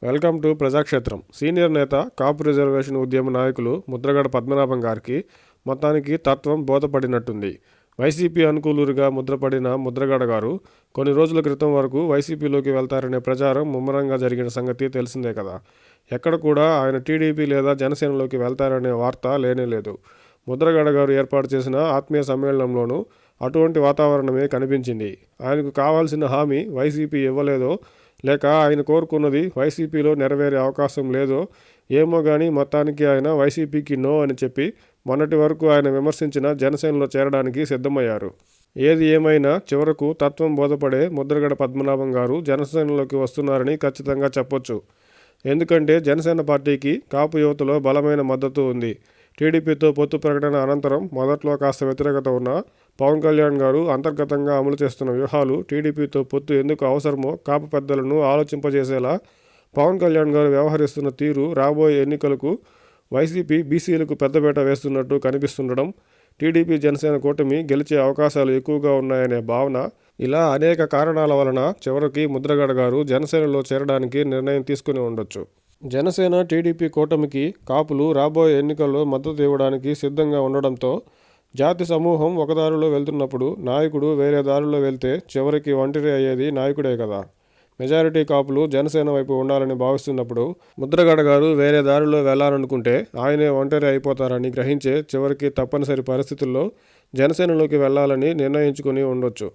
Welcome to ప్రజాక్షేత్రం. Senior నేత కాపు reservation ఉద్యమ నాయకులు ముద్రగడ పద్మనాభం గారికి మొత్తానికి తత్వం బోధపడినట్టుంది. వైసీపీ అనుకూలుగా ముద్రపడిన ముద్రగడ గారు కొన్ని రోజుల క్రితం వరకు వైసీపీలోకి వెళ్తారనే ప్రచారం ముమ్మరంగా జరిగిన సంగతి తెలిసిందే కదా. ఎక్కడ కూడా ఆయన టీడీపీ లేదా జనసేనలోకి వెళ్తారనే వార్త లేనేలేదు. ముద్రగడ గారు ఏర్పాటు చేసిన ఆత్మీయ సమ్మేళనంలోనూ అటువంటి వాతావరణమే కనిపించింది. ఆయనకు కావాల్సిన హామీ వైసీపీ ఇవ్వలేదో, లేక ఆయన కోరుకున్నది వైసీపీలో నెరవేరే అవకాశం లేదో ఏమో కానీ మొత్తానికి ఆయన వైసీపీకి నో అని చెప్పి మొన్నటి వరకు ఆయన విమర్శించిన జనసేనలో చేరడానికి సిద్ధమయ్యారు. ఏది ఏమైనా చివరకు తత్వం బోధపడే ముద్రగడ పద్మనాభం గారు జనసేనలోకి వస్తున్నారని ఖచ్చితంగా చెప్పొచ్చు. ఎందుకంటే జనసేన పార్టీకి కాపు యువతలో బలమైన మద్దతు ఉంది. టీడీపీతో పొత్తు ప్రకటన అనంతరం మొదట్లో కాస్త వ్యతిరేకత ఉన్న పవన్ కళ్యాణ్ గారు అంతర్గతంగా అమలు చేస్తున్న వ్యూహాలు టీడీపీతో పొత్తు ఎందుకు అవసరమో కాపు పెద్దలను ఆలోచింపజేసేలా పవన్ కళ్యాణ్ గారు వ్యవహరిస్తున్న తీరు రాబోయే ఎన్నికలకు వైసీపీ బీసీలకు పెద్దపీట వేస్తున్నట్టు కనిపిస్తుండడం, టీడీపీ జనసేన కూటమి గెలిచే అవకాశాలు ఎక్కువగా ఉన్నాయనే భావన, ఇలా అనేక కారణాల వలన చివరికి ముద్రగడ గారు జనసేనలో చేరడానికి నిర్ణయం తీసుకుని ఉండొచ్చు. జనసేన టీడీపీ కూటమికి కాపులు రాబోయే ఎన్నికల్లో మద్దతు ఇవ్వడానికి సిద్ధంగా ఉండడంతో జాతి సమూహం ఒక దారిలో వెళ్తున్నప్పుడు నాయకుడు వేరే దారిలో వెళ్తే చివరికి ఒంటరి అయ్యేది నాయకుడే కదా. మెజారిటీ కాపులు జనసేన వైపు ఉండాలని భావిస్తున్నప్పుడు ముద్రగడ గారు వేరే దారిలో వెళ్లాలనుకుంటే ఆయనే ఒంటరి అయిపోతారని గ్రహించే చివరికి తప్పనిసరి పరిస్థితుల్లో జనసేనలోకి వెళ్లాలని నిర్ణయించుకుని ఉండొచ్చు.